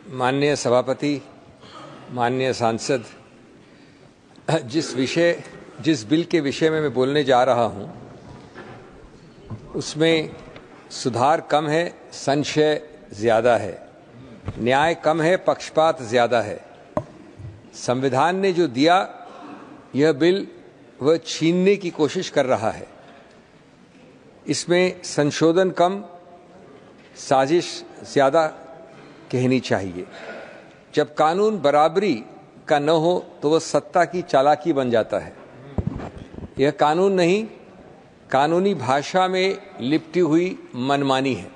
माननीय सभापति, माननीय सांसद, जिस बिल के विषय में मैं बोलने जा रहा हूं, उसमें सुधार कम है, संशय ज्यादा है, न्याय कम है, पक्षपात ज्यादा है। संविधान ने जो दिया, यह बिल वह छीनने की कोशिश कर रहा है। इसमें संशोधन कम, साजिश ज्यादा कहनी चाहिए। जब कानून बराबरी का न हो तो वह सत्ता की चालाकी बन जाता है। यह कानून नहीं, कानूनी भाषा में लिपटी हुई मनमानी है।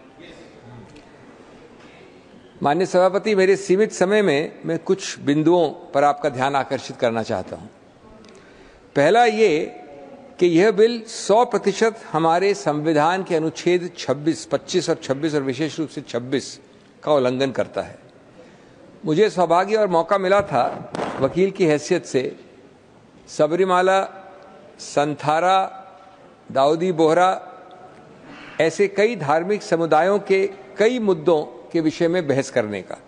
माननीय सभापति, मेरे सीमित समय में मैं कुछ बिंदुओं पर आपका ध्यान आकर्षित करना चाहता हूं। पहला ये कि यह बिल 100% हमारे संविधान के अनुच्छेद 26, 25 और 26 और विशेष रूप से 26 का उल्लंघन करता है। मुझे सौभाग्य और मौका मिला था वकील की हैसियत से सबरीमाला, संथारा, दाऊदी बोहरा ऐसे कई धार्मिक समुदायों के कई मुद्दों के विषय में बहस करने का।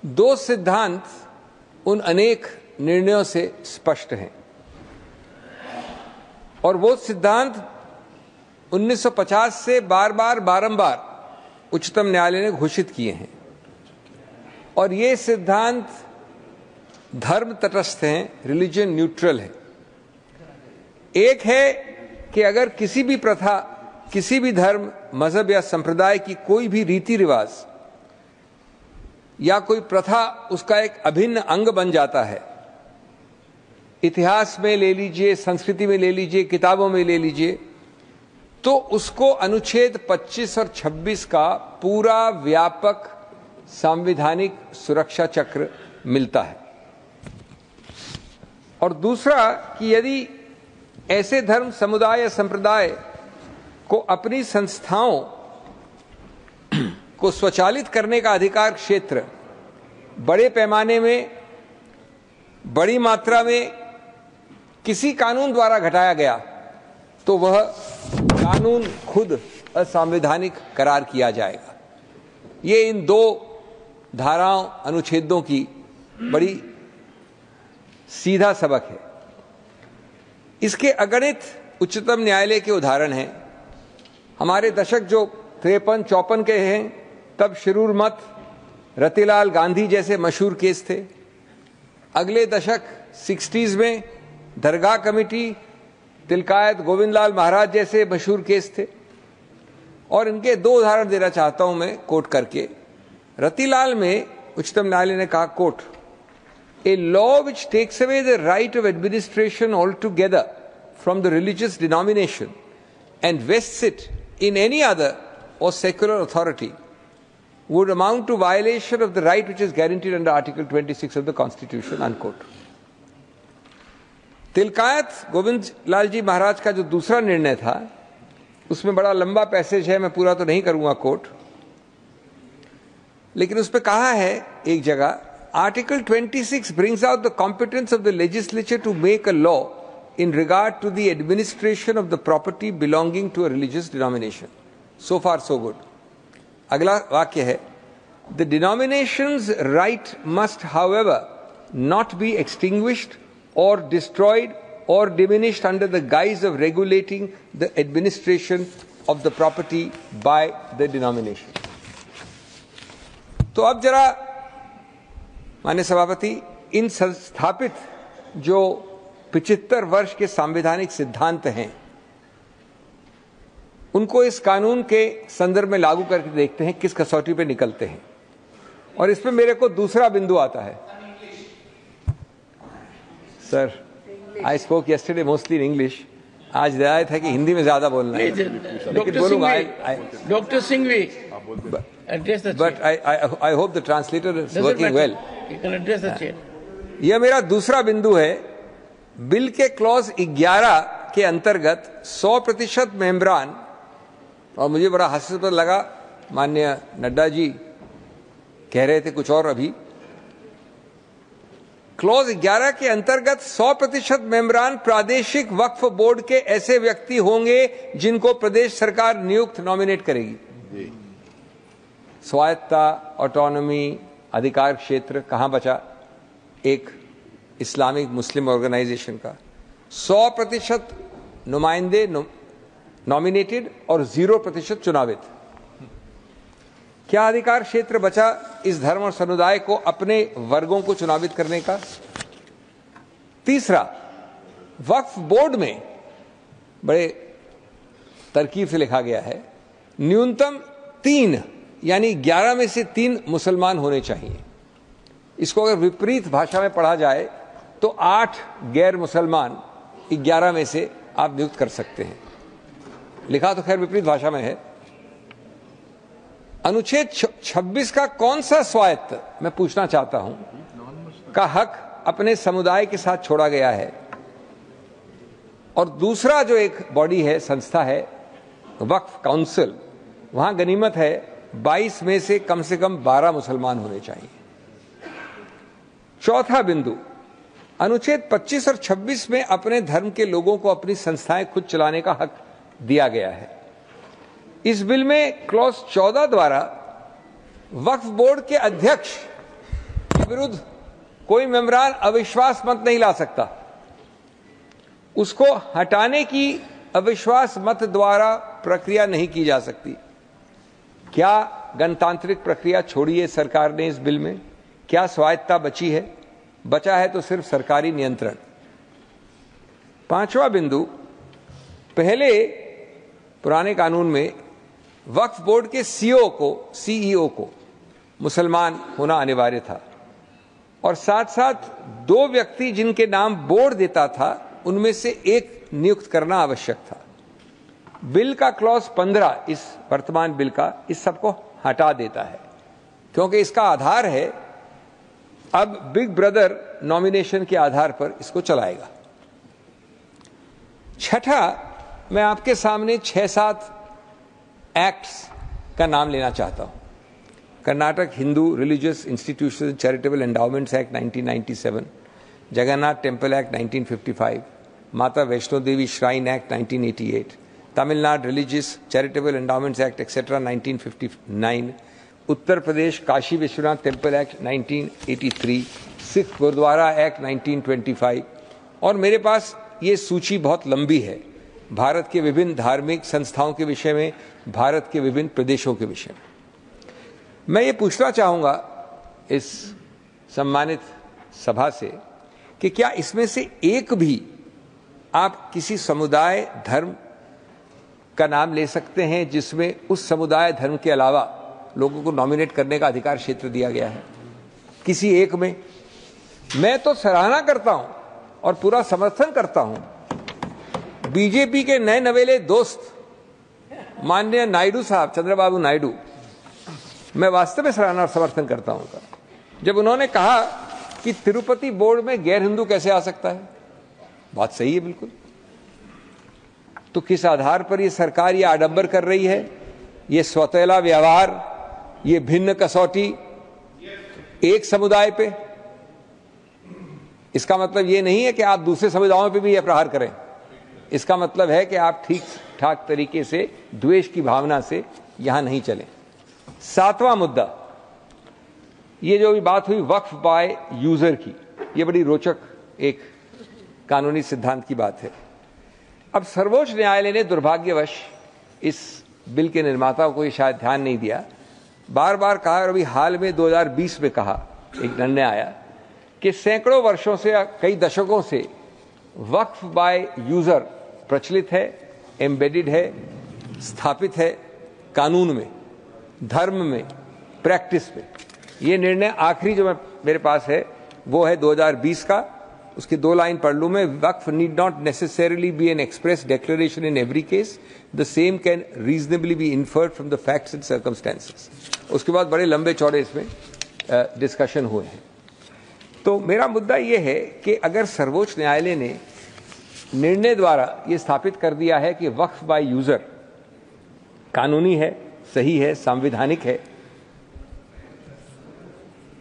दो सिद्धांत उन अनेक निर्णयों से स्पष्ट हैं और वो सिद्धांत 1950 से बारंबार उच्चतम न्यायालय ने घोषित किए हैं और ये सिद्धांत धर्म तटस्थ हैं, रिलीजन न्यूट्रल है। एक है कि अगर किसी भी प्रथा, किसी भी धर्म, मजहब या संप्रदाय की कोई भी रीति रिवाज या कोई प्रथा उसका एक अभिन्न अंग बन जाता है, इतिहास में ले लीजिए, संस्कृति में ले लीजिए, किताबों में ले लीजिए, तो उसको अनुच्छेद 25 और 26 का पूरा व्यापक संवैधानिक सुरक्षा चक्र मिलता है। और दूसरा कि यदि ऐसे धर्म, समुदाय या संप्रदाय को अपनी संस्थाओं को स्वचालित करने का अधिकार क्षेत्र बड़े पैमाने में, बड़ी मात्रा में किसी कानून द्वारा घटाया गया तो वह कानून खुद असंवैधानिक करार किया जाएगा। ये इन दो धाराओं, अनुच्छेदों की बड़ी सीधा सबक है। इसके अगणित उच्चतम न्यायालय के उदाहरण हैं। हमारे दशक जो 53-54 के हैं, तब शिरूर मत, रतिलाल गांधी जैसे मशहूर केस थे। अगले दशक 60s में दरगाह कमेटी, तिलकायत गोविंदलाल महाराज जैसे मशहूर केस थे। और इनके दो उदाहरण देना चाहता हूं मैं कोट करके। रतिलाल में उच्चतम न्यायालय ने कहा, quote, a law which takes away the right of administration all together from the religious denomination and vests it in any other or secular authority would amount to violation of the right which is guaranteed under Article 26 of the Constitution, unquote. Tilkayat Govind Lal ji Maharaj का जो दूसरा निर्णय था, उसमें बड़ा लंबा passage है, मैं पूरा तो नहीं करूंगा कोट, लेकिन उस पर कहा है एक जगह, Article 26 brings out the competence of the legislature to make a law in regard to the administration of the property belonging to a religious denomination. So far so good. अगला वाक्य है, the denomination's right must however not be extinguished or destroyed or diminished under the guise of regulating the administration of the property by the denomination. तो अब जरा माननीय सभापति, इन संस्थापित जो 75 वर्ष के संवैधानिक सिद्धांत हैं, उनको इस कानून के संदर्भ में लागू करके देखते हैं किस कसौटी पे निकलते हैं। और इसमें मेरे को दूसरा बिंदु आता है। Sir, I spoke yesterday mostly in English. आज रियायत है कि हिंदी में ज्यादा बोलना है, लेकिन बोलूंगा। Doctor Singhvi, but I hope the translator is working well. यह मेरा दूसरा बिंदु है। बिल के क्लॉज 11 के अंतर्गत 100% मेंबरान, और मुझे बड़ा हास्यास्पद लगा, माननीय नड्डा जी कह रहे थे कुछ और अभी, क्लॉज 11 के अंतर्गत 100% मेंबरान प्रादेशिक वक्फ बोर्ड के ऐसे व्यक्ति होंगे जिनको प्रदेश सरकार नियुक्त नॉमिनेट करेगी। स्वायत्ता, ऑटोनॉमी, अधिकार क्षेत्र कहां बचा? एक इस्लामिक मुस्लिम ऑर्गेनाइजेशन का 100% नुमाइंदे नॉमिनेटेड और 0% चुनावित। क्या अधिकार क्षेत्र बचा इस धर्म और समुदाय को अपने वर्गों को चुनावित करने का? तीसरा, वक्फ बोर्ड में बड़े तरकीब से लिखा गया है न्यूनतम 3 यानी 11 में से 3 मुसलमान होने चाहिए। इसको अगर विपरीत भाषा में पढ़ा जाए तो 8 गैर मुसलमान 11 में से आप नियुक्त कर सकते हैं। लिखा तो खैर विपरीत भाषा में है। अनुच्छेद 26 का कौन सा स्वायत्त, मैं पूछना चाहता हूं, का हक अपने समुदाय के साथ छोड़ा गया है? और दूसरा जो एक बॉडी है, संस्था है वक्फ काउंसिल, वहां गनीमत है 22 में से कम 12 मुसलमान होने चाहिए। चौथा बिंदु, अनुच्छेद 25 और 26 में अपने धर्म के लोगों को अपनी संस्थाएं खुद चलाने का हक दिया गया है। इस बिल में क्लॉज 14 द्वारा वक्फ बोर्ड के अध्यक्ष के विरुद्ध कोई मेंबरान अविश्वास मत नहीं ला सकता। उसको हटाने की अविश्वास मत द्वारा प्रक्रिया नहीं की जा सकती। क्या गणतांत्रिक प्रक्रिया छोड़ी है सरकार ने इस बिल में? क्या स्वायत्तता बची है? बचा है तो सिर्फ सरकारी नियंत्रण। पांचवा बिंदु, पहले पुराने कानून में वक्फ बोर्ड के सीईओ को मुसलमान होना अनिवार्य था और साथ साथ 2 व्यक्ति जिनके नाम बोर्ड देता था उनमें से एक नियुक्त करना आवश्यक था। बिल का क्लॉज 15 इस वर्तमान बिल का इस सबको हटा देता है क्योंकि इसका आधार है अब बिग ब्रदर नॉमिनेशन के आधार पर इसको चलाएगा। छठा, मैं आपके सामने 6-7 एक्ट्स का नाम लेना चाहता हूं। Karnataka Hindu religious institution charitable endowments act 1997, Jagannath temple act 1955, Mata Vaishno Devi shrine act 1988, Tamil Nadu religious charitable endowments act et cetera 1959, Uttar Pradesh Kashi Vishwanath temple act 1983, Sikh gurdwara act 1925 और मेरे पास ये सूची बहुत लंबी है भारत के विभिन्न धार्मिक संस्थाओं के विषय में, भारत के विभिन्न प्रदेशों के विषय में। मैं ये पूछना चाहूंगा इस सम्मानित सभा से कि क्या इसमें से एक भी आप किसी समुदाय धर्म का नाम ले सकते हैं जिसमें उस समुदाय धर्म के अलावा लोगों को नॉमिनेट करने का अधिकार क्षेत्र दिया गया है? किसी एक में? मैं तो सराहना करता हूं और पूरा समर्थन करता हूं बीजेपी के नए नवेले दोस्त माननीय नायडू साहब, चंद्रबाबू नायडू, मैं वास्तव में सराहना और समर्थन करता हूं जब उन्होंने कहा कि तिरुपति बोर्ड में गैर हिंदू कैसे आ सकता है। बात सही है बिल्कुल। तो किस आधार पर ये सरकार ये आडंबर कर रही है, ये स्वतःला व्यवहार, ये भिन्न कसौटी एक समुदाय पे? इसका मतलब ये नहीं है कि आप दूसरे समुदायों पे भी यह प्रहार करें। इसका मतलब है कि आप ठीक ठाक तरीके से द्वेष की भावना से यहां नहीं चलें। 7वां मुद्दा, ये जो भी बात हुई वक्फ बाय यूजर की, ये बड़ी रोचक एक कानूनी सिद्धांत की बात है। अब सर्वोच्च न्यायालय ने दुर्भाग्यवश इस बिल के निर्माताओं को ये शायद ध्यान नहीं दिया, बार बार कहा और अभी हाल में 2020 में कहा, एक निर्णय आया कि सैकड़ों वर्षों से, कई दशकों से वक्फ बाय यूजर प्रचलित है, एम्बेडेड है, स्थापित है कानून में, धर्म में, प्रैक्टिस में। ये निर्णय आखिरी जो मेरे पास है वो है 2020 का। उसकी 2 लाइन पढ़ लूं मैं। Waqf need not necessarily be an express declaration in every case, the same can reasonably be inferred from the facts and circumstances. उसके बाद बड़े लंबे चौड़े इसमें डिस्कशन हुए हैं। तो मेरा मुद्दा ये है कि अगर सर्वोच्च न्यायालय ने निर्णय द्वारा ये स्थापित कर दिया है कि वक्फ बाय यूजर कानूनी है, सही है, संवैधानिक है,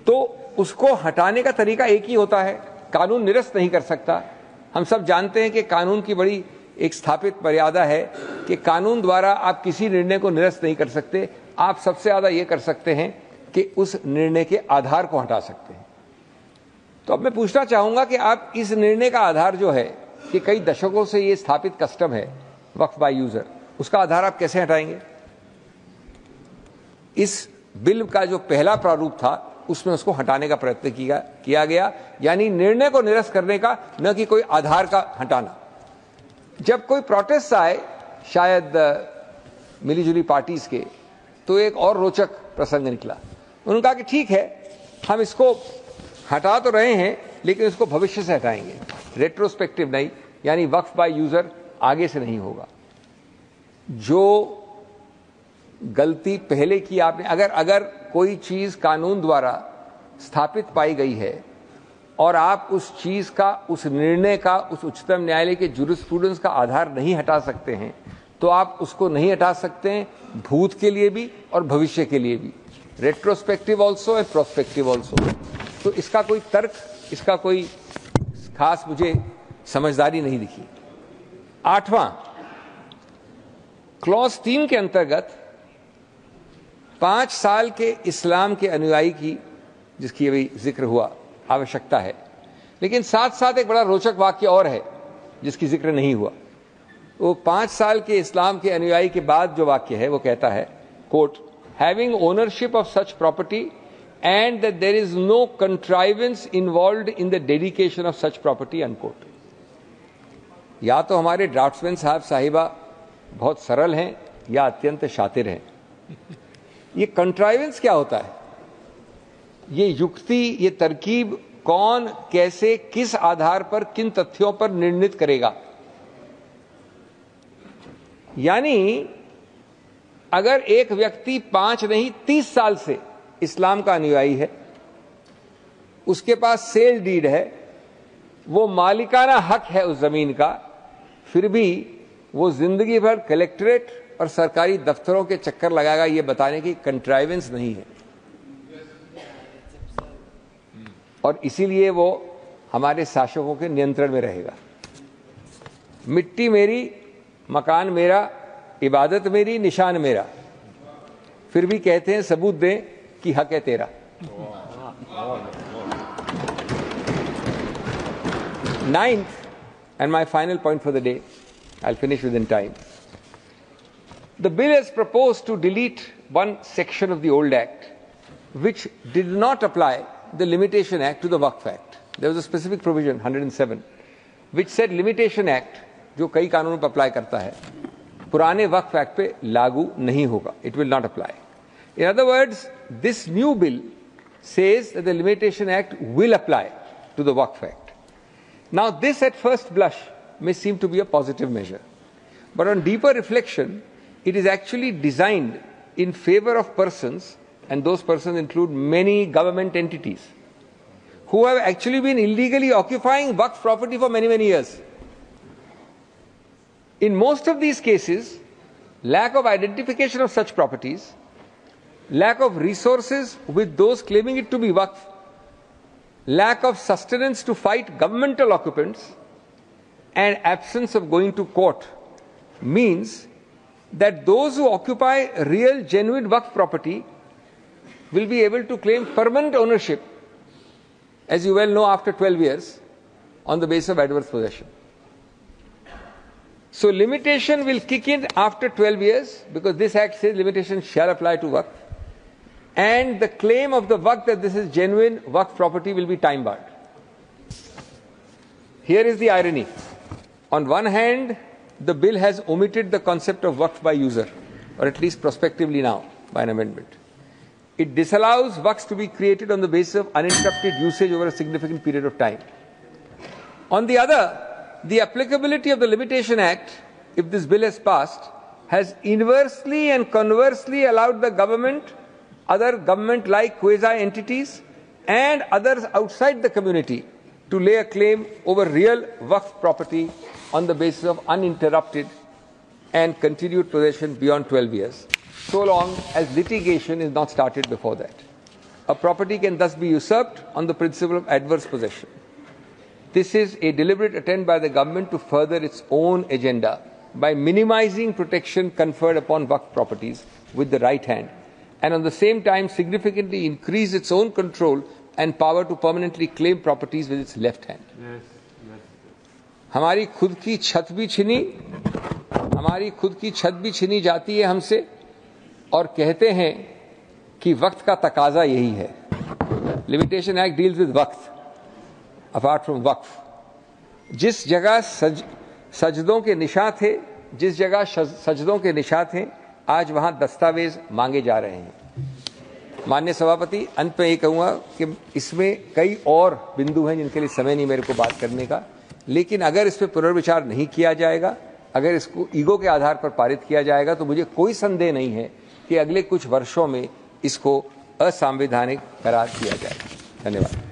तो उसको हटाने का तरीका एक ही होता है, कानून निरस्त नहीं कर सकता। हम सब जानते हैं कि कानून की बड़ी एक स्थापित मर्यादा है कि कानून द्वारा आप किसी निर्णय को निरस्त नहीं कर सकते। आप सबसे ज्यादा ये कर सकते हैं कि उस निर्णय के आधार को हटा सकते हैं। तो अब मैं पूछना चाहूंगा कि आप इस निर्णय का आधार जो है कि कई दशकों से ये स्थापित कस्टम है वक्फ बाय यूजर, उसका आधार आप कैसे हटाएंगे? इस बिल का जो पहला प्रारूप था उसमें उसको हटाने का प्रयत्न किया गया, यानी निर्णय को निरस्त करने का, न कि कोई आधार का हटाना। जब कोई प्रोटेस्ट आए शायद मिलीजुली पार्टीज के, तो एक और रोचक प्रसंग निकला। उन्होंने कहा कि ठीक है, हम इसको हटा तो रहे हैं लेकिन इसको भविष्य से हटाएंगे, रेट्रोस्पेक्टिव नहीं, यानी वक्फ बाय यूजर आगे से नहीं होगा। जो गलती पहले की आपने, अगर कोई चीज कानून द्वारा स्थापित पाई गई है और आप उस चीज का, उस निर्णय का, उस उच्चतम न्यायालय के जूरिस्प्रूडेंस का आधार नहीं हटा सकते हैं, तो आप उसको नहीं हटा सकते हैं भूत के लिए भी और भविष्य के लिए भी, retrospective also and prospective also. तो इसका कोई तर्क, इसका कोई खास मुझे समझदारी नहीं दिखी। 8वां क्लॉज 3 के अंतर्गत 5 साल के इस्लाम के अनुयायी की, जिसकी अभी जिक्र हुआ, आवश्यकता है, लेकिन साथ साथ एक बड़ा रोचक वाक्य और है जिसकी जिक्र नहीं हुआ। वो 5 साल के इस्लाम के अनुयायी के बाद जो वाक्य है वो कहता है, quote, having ownership of such property and that there is no contrivance involved in the dedication of such property, unquote. या तो हमारे ड्राफ्ट्समैन साहब साहिबा बहुत सरल हैं या अत्यंत शातिर हैं। ये कंट्राइवेंस क्या होता है? ये युक्ति, ये तरकीब कौन, कैसे, किस आधार पर, किन तथ्यों पर निर्णित करेगा? यानी अगर एक व्यक्ति 5 नहीं 30 साल से इस्लाम का अनुयायी है, उसके पास सेल डीड है, वो मालिकाना हक है उस जमीन का, फिर भी वो जिंदगी भर कलेक्ट्रेट और सरकारी दफ्तरों के चक्कर लगाएगा, ये बताने की कंट्राइवेंस नहीं है। और इसीलिए वो हमारे शासकों के नियंत्रण में रहेगा। मिट्टी मेरी, मकान मेरा, इबादत मेरी, निशान मेरा, फिर भी कहते हैं सबूत दें कि हक है तेरा। Ninth, and my final point for the day, I'll finish within time. The bill has proposed to delete one section of the old Act which did not apply the Limitation Act to the Waqf Act. There was a specific provision, 107, which said Limitation Act, जो कई कानूनों पर apply करता है, पुराने वक्फ act पे लागू नहीं होगा. It will not apply. In other words, this new bill says that the Limitation Act will apply to the Waqf Act. Now, this at first blush may seem to be a positive measure, but on deeper reflection, it is actually designed in favor of persons, and those persons include many government entities, who have actually been illegally occupying Waqf property for many, many years. In most of these cases, lack of identification of such properties, lack of resources with those claiming it to be Waqf, lack of sustenance to fight governmental occupants, and absence of going to court means that those who occupy real, genuine Waqf property will be able to claim permanent ownership, as you well know, after 12 years, on the basis of adverse possession. So limitation will kick in after 12 years, because this Act says limitation shall apply to Waqf, and the claim of the Waqf that this is genuine Waqf property will be time barred. Here is the irony. On one hand, the bill has omitted the concept of Waqf by user, or at least prospectively now, by an amendment. It disallows Waqfs to be created on the basis of uninterrupted usage over a significant period of time. On the other, the applicability of the Limitation Act, if this bill has passed, has inversely and conversely allowed the government, other government-like quasi-entities, and others outside the community to lay a claim over real Waqf property on the basis of uninterrupted and continued possession beyond 12 years, so long as litigation is not started before that. A property can thus be usurped on the principle of adverse possession. This is a deliberate attempt by the government to further its own agenda by minimizing protection conferred upon Waqf properties with the right hand and on the same time significantly increase its own control and power to permanently claim properties with its left hand. हमारी खुद की छत भी छीनी जाती है हमसे, और कहते हैं कि वक्त का तकाजा यही है. लिमिटेशन एक्ट डील्स विद वक्त, अपार्ट फ्रॉम वक्फ. जिस जगह सजदों के निशान थे, आज वहां दस्तावेज मांगे जा रहे हैं. माननीय सभापति, अंत में ये कहूंगा कि इसमें कई और बिंदु हैं जिनके लिए समय नहीं मेरे को बात करने का, लेकिन अगर इस पर पुनर्विचार नहीं किया जाएगा, अगर इसको ईगो के आधार पर पारित किया जाएगा, तो मुझे कोई संदेह नहीं है कि अगले कुछ वर्षों में इसको असंवैधानिक करार दिया जाएगा. धन्यवाद.